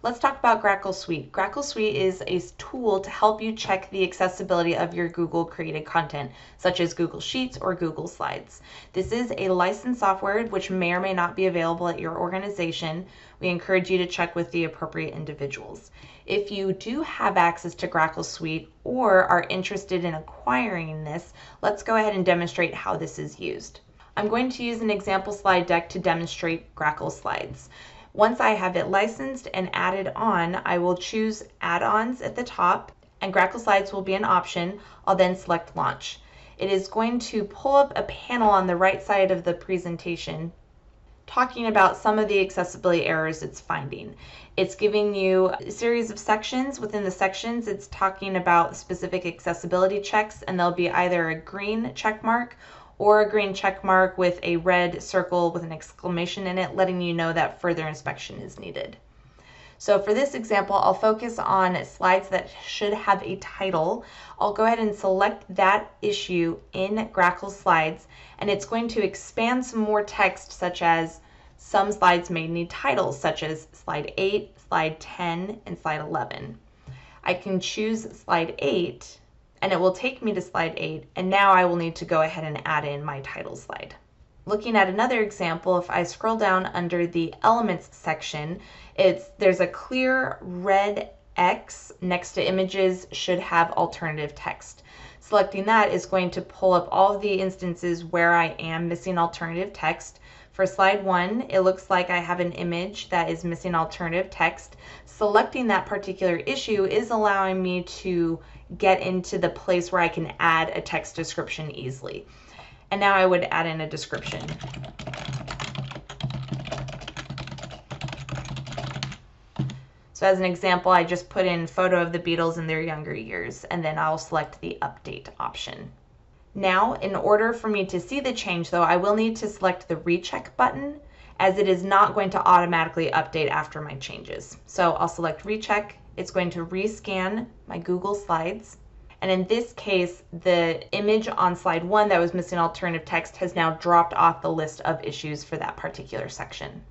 Let's talk about Grackle Suite. Grackle Suite is a tool to help you check the accessibility of your Google created content, such as Google Sheets or Google Slides. This is a licensed software which may or may not be available at your organization. We encourage you to check with the appropriate individuals. If you do have access to Grackle Suite or are interested in acquiring this, let's go ahead and demonstrate how this is used. I'm going to use an example slide deck to demonstrate Grackle Slides. Once I have it licensed and added on, I will choose add-ons at the top, and Grackle Slides will be an option. I'll then select launch. It is going to pull up a panel on the right side of the presentation talking about some of the accessibility errors it's finding. It's giving you a series of sections. Within the sections, it's talking about specific accessibility checks, and there'll be either a green check mark or a green check mark with a red circle with an exclamation in it, letting you know that further inspection is needed. So for this example, I'll focus on slides that should have a title. I'll go ahead and select that issue in Grackle Slides, and it's going to expand some more text, such as some slides may need titles, such as slide 8, slide 10, and slide 11. I can choose slide 8, and it will take me to slide 8, and now I will need to go ahead and add in my title slide. Looking at another example, if I scroll down under the Elements section, there's a clear red X next to images should have alternative text. Selecting that is going to pull up all of the instances where I am missing alternative text. For slide 1, it looks like I have an image that is missing alternative text. Selecting that particular issue is allowing me to get into the place where I can add a text description easily. And now I would add in a description. So as an example, I just put in photo of the Beatles in their younger years, and then I'll select the update option. Now, in order for me to see the change though, I will need to select the recheck button, as it is not going to automatically update after my changes. So I'll select recheck. It's going to rescan my Google Slides. And in this case, the image on slide 1 that was missing alternative text has now dropped off the list of issues for that particular section.